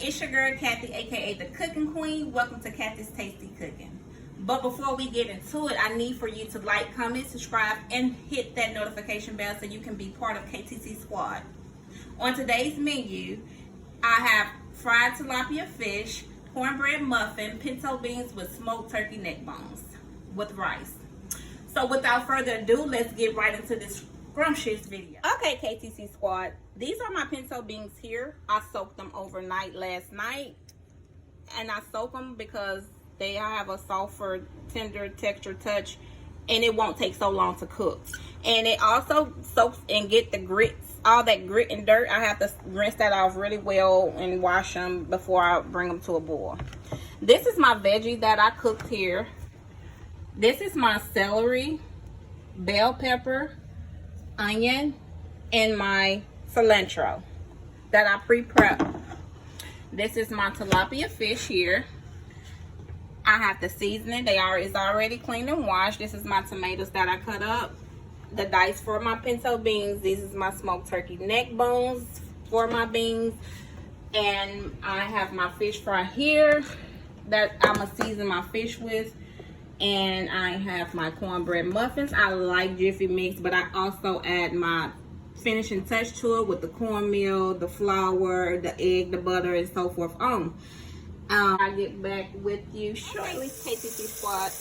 It's your girl Kathy, aka the Cooking Queen. Welcome to Kathy's Tasty Cooking. But before we get into it, I need for you to like, comment, subscribe, and hit that notification bell so you can be part of KTC Squad. On today's menu, I have fried tilapia fish, cornbread muffin, pinto beans with smoked turkey neck bones with rice. So without further ado, let's get right into this scrumptious video. Okay, KTC Squad, these are my pinto beans here. I soaked them overnight last night, and I soak them because they have a softer, tender texture touch, and it won't take so long to cook. And it also soaks and get the grits, all that grit and dirt. I have to rinse that off really well and wash them before I bring them to a boil. This is my veggie that I cooked here. This is my celery, bell pepper, onion, and my cilantro that I pre-prep. This is my tilapia fish here. I have the seasoning. It's already cleaned and washed. This is my tomatoes that I cut up. The dice for my pinto beans. This is my smoked turkey neck bones for my beans. And I have my fish fry here that I'm going to season my fish with. And I have my cornbread muffins. I like Jiffy Mix, but I also add my finishing touch to it with the cornmeal, the flour, the egg, the butter, and so forth on. I'll get back with you shortly. KTC Squad,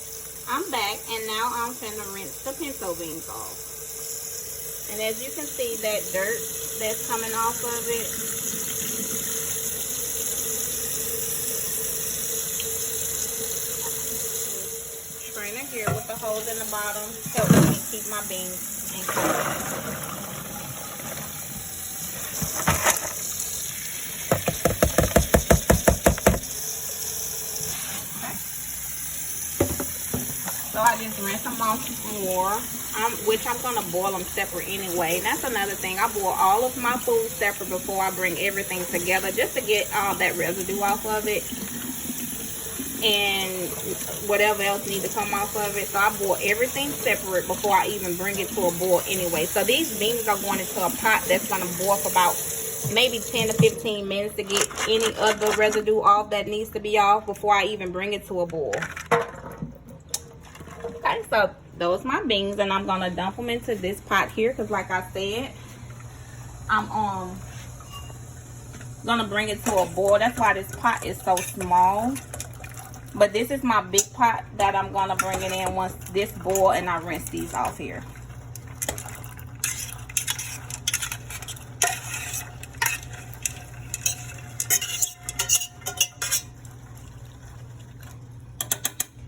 I'm back, and now I'm finna rinse the pinto beans off. And as you can see, that dirt that's coming off of it, strainer here with the holes in the bottom helps me keep my beans in contact. So I just rinse them off more, which I'm going to boil them separate anyway. And that's another thing. I boil all of my food separate before I bring everything together, just to get all that residue off of it and whatever else needs to come off of it. So I boil everything separate before I even bring it to a boil anyway. So these beans are going into a pot that's going to boil for about maybe 10 to 15 minutes to get any other residue off that needs to be off before I even bring it to a boil. Okay, so those my beans, and I'm gonna dump them into this pot here because, like I said, I'm gonna bring it to a boil. That's why this pot is so small. But this is my big pot that I'm gonna bring it in once this boil, and I rinse these off here.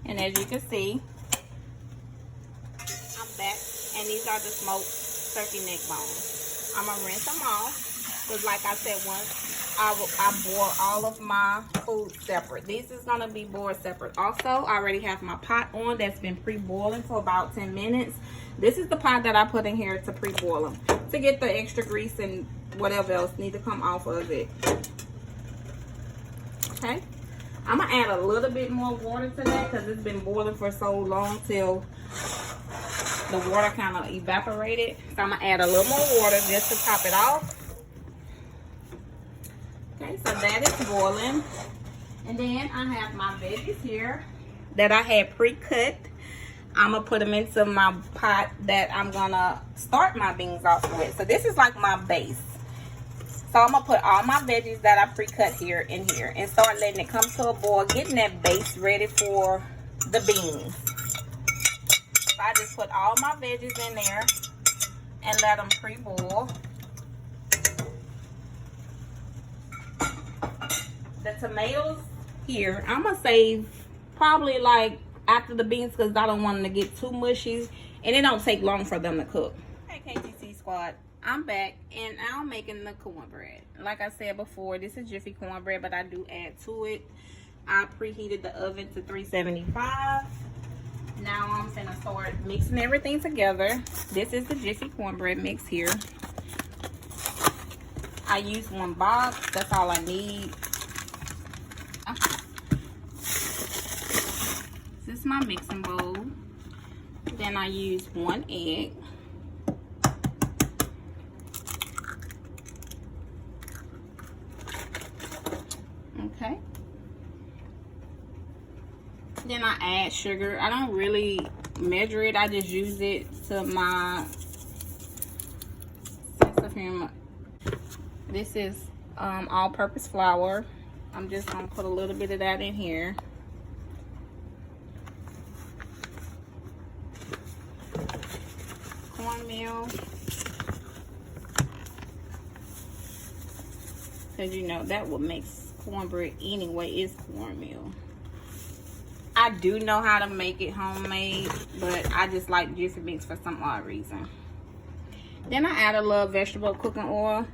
And as you can see, back, and these are the smoked turkey neck bones. I'm gonna rinse them off because, like I said, once I boil all of my food separate. This is gonna be boiled separate. Also, I already have my pot on that's been pre-boiling for about 10 minutes. This is the pot that I put in here to pre-boil them to get the extra grease and whatever else need to come off of it. Okay, I'm gonna add a little bit more water to that because it's been boiling for so long till the water kind of evaporated. So I'm gonna add a little more water just to top it off. Okay, so that is boiling. And then I have my veggies here that I had pre-cut. I'm gonna put them into my pot that I'm gonna start my beans off with. So this is like my base. So I'm gonna put all my veggies that I pre-cut here in here and start letting it come to a boil, getting that base ready for the beans. So I just put all my veggies in there and let them pre-boil. The tomatoes here, I'm going to save probably like after the beans because I don't want them to get too mushy. And it don't take long for them to cook. Hey KTC Squad, I'm back and I'm making the cornbread. Like I said before, this is Jiffy cornbread, but I do add to it. I preheated the oven to 375. Now I'm gonna start mixing everything together. This is the Jiffy cornbread mix here. I use one box, that's all I need. This is my mixing bowl. Then I use one egg. Then I add sugar. I don't really measure it. I just use it to my sense of humor. This is all-purpose flour. I'm just gonna put a little bit of that in here. Cornmeal. Because you know that what makes cornbread anyway is cornmeal. I do know how to make it homemade, but I just like Jiffy Mix for some odd reason. Then I add a little vegetable cooking oil.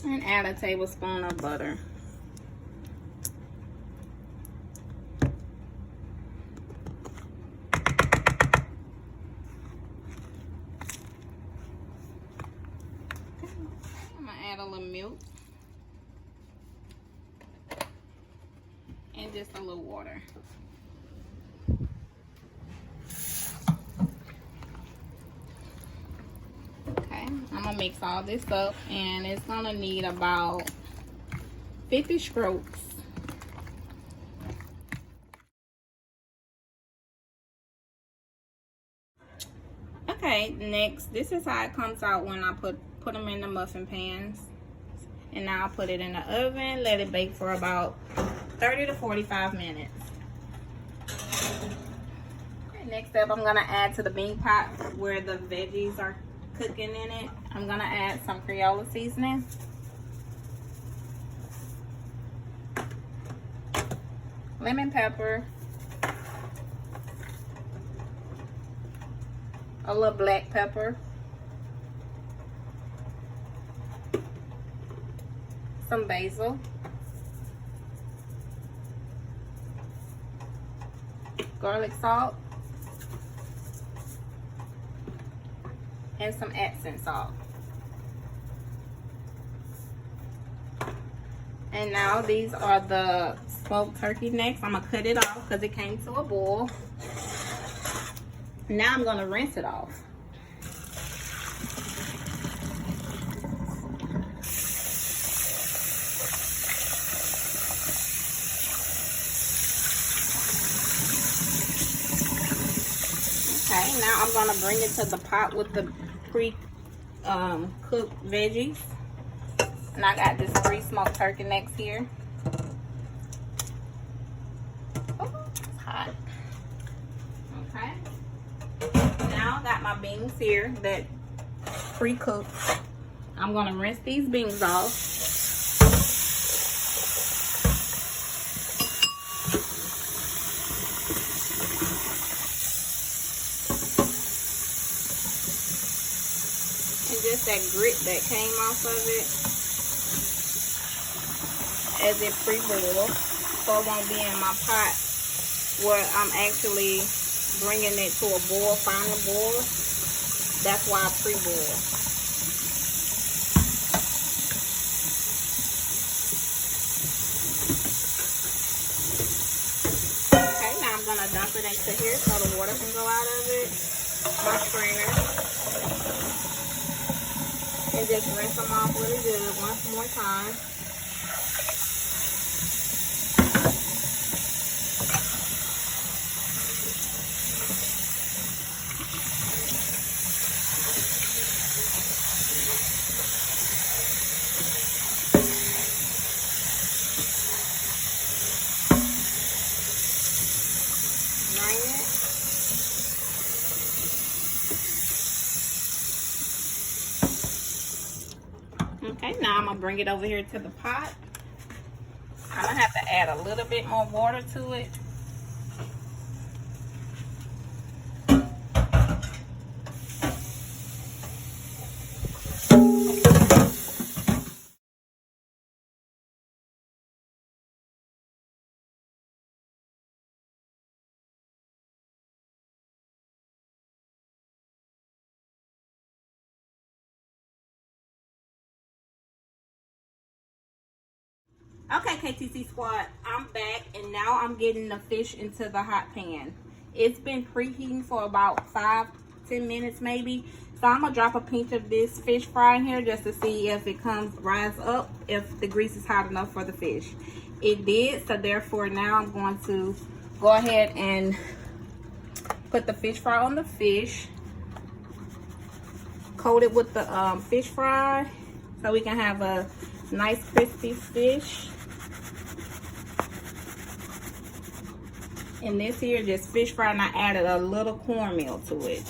And add a tablespoon of butter. I'm gonna add a little milk and just a little water. Okay, I'm gonna mix all this up, and it's gonna need about 50 strokes. Okay, next, this is how it comes out when I put them in the muffin pans. And now I'll put it in the oven, let it bake for about 30 to 45 minutes. Okay, next up, I'm gonna add to the bean pot where the veggies are cooking in it. I'm gonna add some Creole seasoning. Lemon pepper. A little black pepper. Some basil. Garlic salt. And some Epsom salt. And now these are the smoked turkey necks. I'm gonna cut it off because it came to a boil. Now I'm gonna rinse it off. Okay, now I'm gonna bring it to the pot with the pre-cooked veggies. And I got this 3 smoked turkey necks here. Oh, it's hot. Okay. Now I got my beans here that pre-cooked. I'm gonna rinse these beans off. And just that grit that came off of it as it pre-boiled, so it won't be in my pot where I'm actually bringing it to a boil, final boil. That's why I pre-boil. Okay, now I'm gonna dump it into here so the water can go out of it. My strainer. And just rinse them off really good one more time. Okay, now I'm gonna bring it over here to the pot. I'm gonna have to add a little bit more water to it. Okay, KTC squad, I'm back, and now I'm getting the fish into the hot pan. It's been preheating for about 5-10 minutes maybe, so So I'm gonna drop a pinch of this fish fry in here just to see if it rise up, if the grease is hot enough for the fish. It did, so therefore now I'm going to go ahead and put the fish fry on the fish. Coat it with the fish fry so we can have a nice crispy fish. And this here just fish fry, and I added a little cornmeal to it.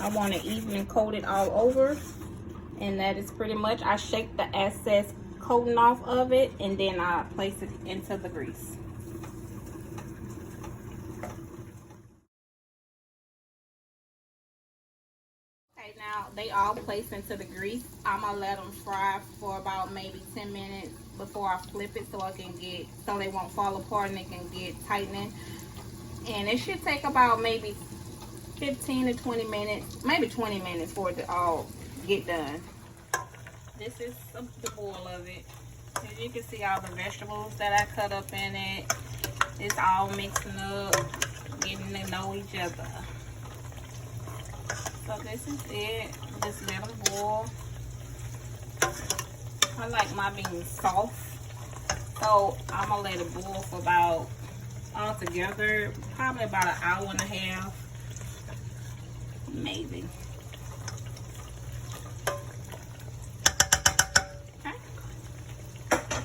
I want to even coat it all over, and that is pretty much. I shake the excess coating off of it, and then I place it into the grease. Okay, now they all placed into the grease. I'm gonna let them fry for about maybe 10 minutes before I flip it, so they won't fall apart and it can get tightening. And it should take about maybe 15 to 20 minutes, maybe 20 minutes for it to all get done. This is the boil of it. As you can see, all the vegetables that I cut up in it. It's all mixing up, getting to know each other. So this is it. Just let them boil. I like my beans soft, so I'm gonna let it boil for about, altogether, probably about an hour and a half, maybe. Okay.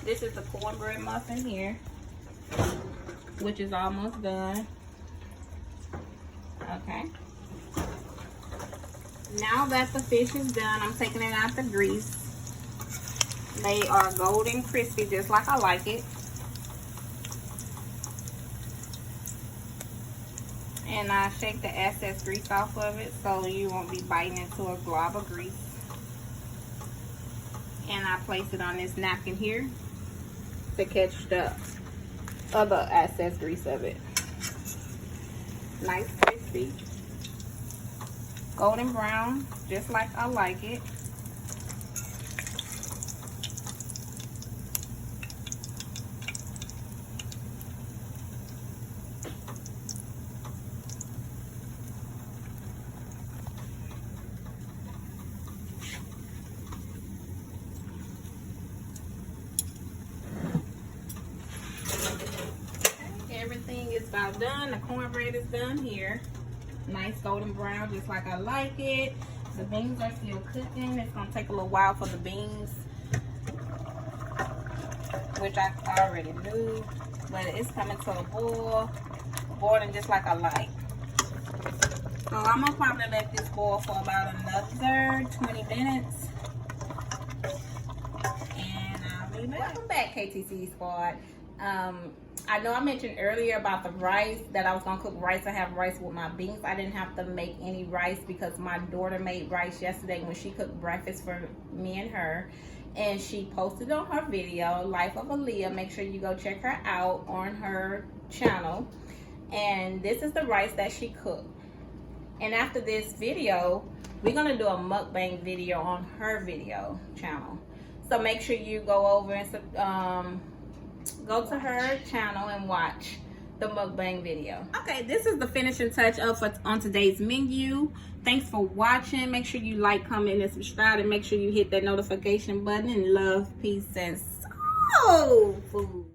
This is the cornbread muffin here, which is almost done. Okay. Now that the fish is done, I'm taking it out the grease. They are golden crispy, just like I like it. And I shake the excess grease off of it so you won't be biting into a glob of grease. And I place it on this napkin here to catch the other excess grease of it. Nice crispy, golden brown, just like I like it. Everything is about done. The cornbread is done here. Nice golden brown, just like I like it. The beans are still cooking. It's gonna take a little while for the beans, which I already knew, but it's coming to a boil, boiling just like I like. So I'm gonna probably let this boil for about another 20 minutes, and I'll be back. Welcome back, KTC Squad. I know I mentioned earlier about the rice, that I was gonna cook rice. I have rice with my beans. I didn't have to make any rice because my daughter made rice yesterday when she cooked breakfast for me and her, and she posted on her video, Life of Aaliyah. Make sure you go check her out on her channel. And this is the rice that she cooked. And after this video, we're gonna do a mukbang video on her video channel. So make sure you go over and go to her channel and watch the mukbang video. Okay, this is the finishing touch up on today's menu. Thanks for watching. Make sure you like, comment, and subscribe, and make sure you hit that notification button. And love, peace, and soul food.